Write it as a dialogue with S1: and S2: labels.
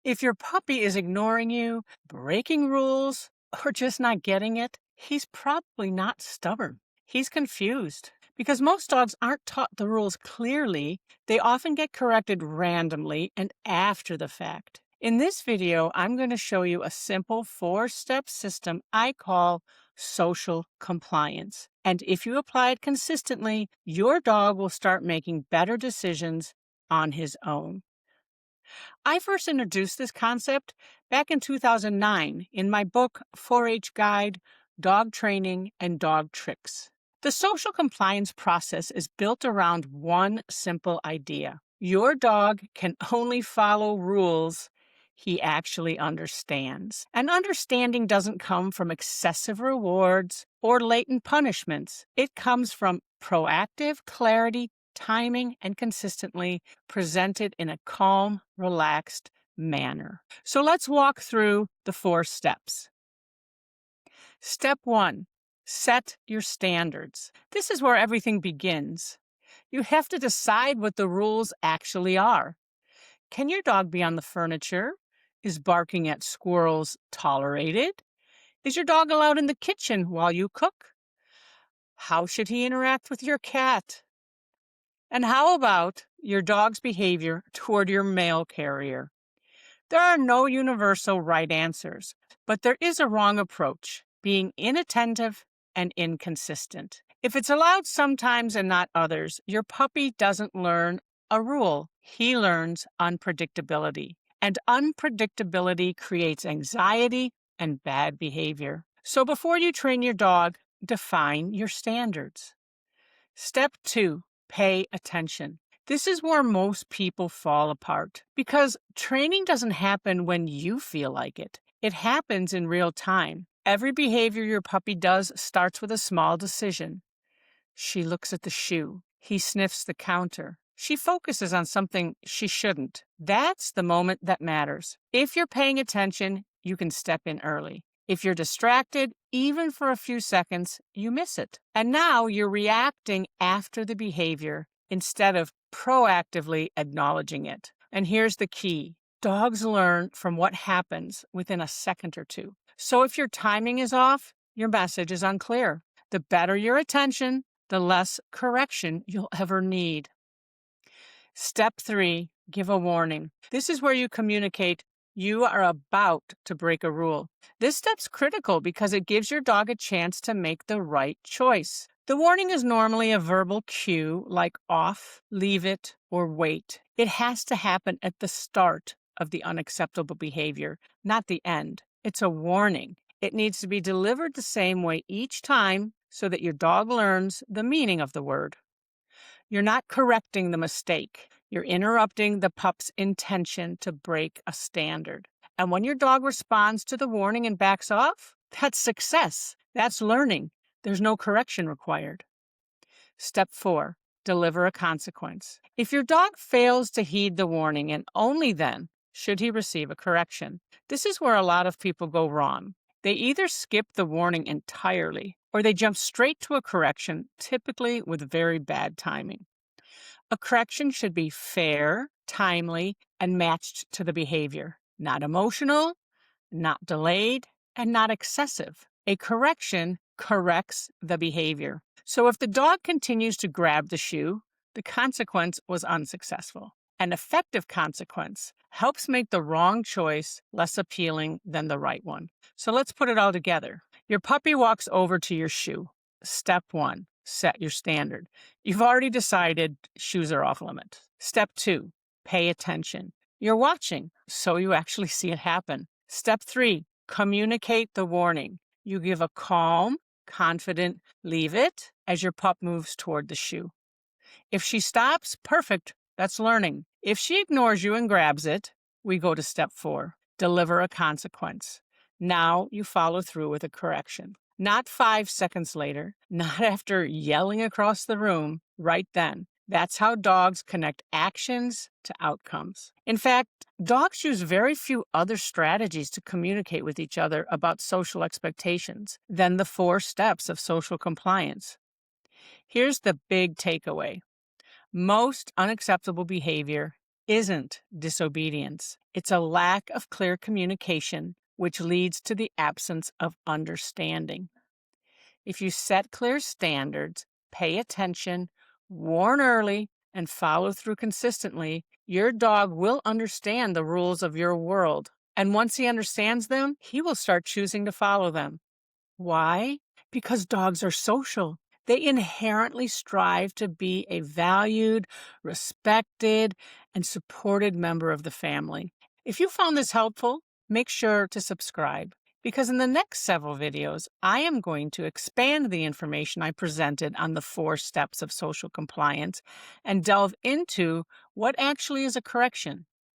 S1: If your puppy is ignoring you, breaking rules, or just not getting it, he's probably not stubborn. He's confused. Because most dogs aren't taught the rules clearly, they often get corrected randomly and after the fact. In this video, I'm going to show you a simple 4-step system I call social compliance. And if you apply it consistently, your dog will start making better decisions on his own. I first introduced this concept back in 2009 in my book 4-H Guide, Dog Training and Dog Tricks. The social compliance process is built around one simple idea. Your dog can only follow rules he actually understands. And understanding doesn't come from excessive rewards or latent punishments. It comes from proactive clarity, timing, and consistently presented in a calm, relaxed manner. So let's walk through the 4 steps. Step 1, set your standards. This is where everything begins. You have to decide what the rules actually are. Can your dog be on the furniture? Is barking at squirrels tolerated? Is your dog allowed in the kitchen while you cook? How should he interact with your cat? And how about your dog's behavior toward your mail carrier? There are no universal right answers, but there is a wrong approach, being inattentive and inconsistent. If it's allowed sometimes and not others, your puppy doesn't learn a rule. He learns unpredictability. And unpredictability creates anxiety and bad behavior. So before you train your dog, define your standards. Step 2, pay attention. This is where most people fall apart because training doesn't happen when you feel like it. It happens in real time. Every behavior your puppy does starts with a small decision. She looks at the shoe. He sniffs the counter. She focuses on something she shouldn't. That's the moment that matters. If you're paying attention, you can step in early. If you're distracted, even for a few seconds, you miss it. And now you're reacting after the behavior instead of proactively acknowledging it. And here's the key. Dogs learn from what happens within a second or two. So if your timing is off, your message is unclear. The better your attention, the less correction you'll ever need. Step 3, give a warning. This is where you communicate you are about to break a rule. This step's critical because it gives your dog a chance to make the right choice. The warning is normally a verbal cue like off, leave it, or wait. It has to happen at the start of the unacceptable behavior, not the end. It's a warning. It needs to be delivered the same way each time so that your dog learns the meaning of the word. You're not correcting the mistake. You're interrupting the pup's intention to break a standard. And when your dog responds to the warning and backs off, that's success. That's learning. There's no correction required. Step 4, deliver a consequence. If your dog fails to heed the warning, and only then should he receive a correction. This is where a lot of people go wrong. They either skip the warning entirely, or they jump straight to a correction, typically with very bad timing. A correction should be fair, timely, and matched to the behavior. Not emotional, not delayed, and not excessive. A correction corrects the behavior. So if the dog continues to grab the shoe, the consequence was unsuccessful. An effective consequence helps make the wrong choice less appealing than the right one. So let's put it all together. Your puppy walks over to your shoe. Step 1, set your standard. You've already decided shoes are off limit. Step 2, pay attention. You're watching, so you actually see it happen. Step 3, communicate the warning. You give a calm, confident leave it as your pup moves toward the shoe. If she stops, perfect. That's learning. If she ignores you and grabs it, we go to step 4, deliver a consequence. Now you follow through with a correction. Not 5 seconds later, not after yelling across the room, right then. That's how dogs connect actions to outcomes. In fact, dogs use very few other strategies to communicate with each other about social expectations than the 4 steps of social compliance. Here's the big takeaway. Most unacceptable behavior isn't disobedience. It's a lack of clear communication, which leads to the absence of understanding. If you set clear standards, pay attention, warn early, and follow through consistently, your dog will understand the rules of your world. And once he understands them, he will start choosing to follow them. Why? Because dogs are social. They inherently strive to be a valued, respected, and supported member of the family. If you found this helpful, make sure to subscribe because in the next several videos, I am going to expand the information I presented on the 4 steps of social compliance and delve into what actually is a correction.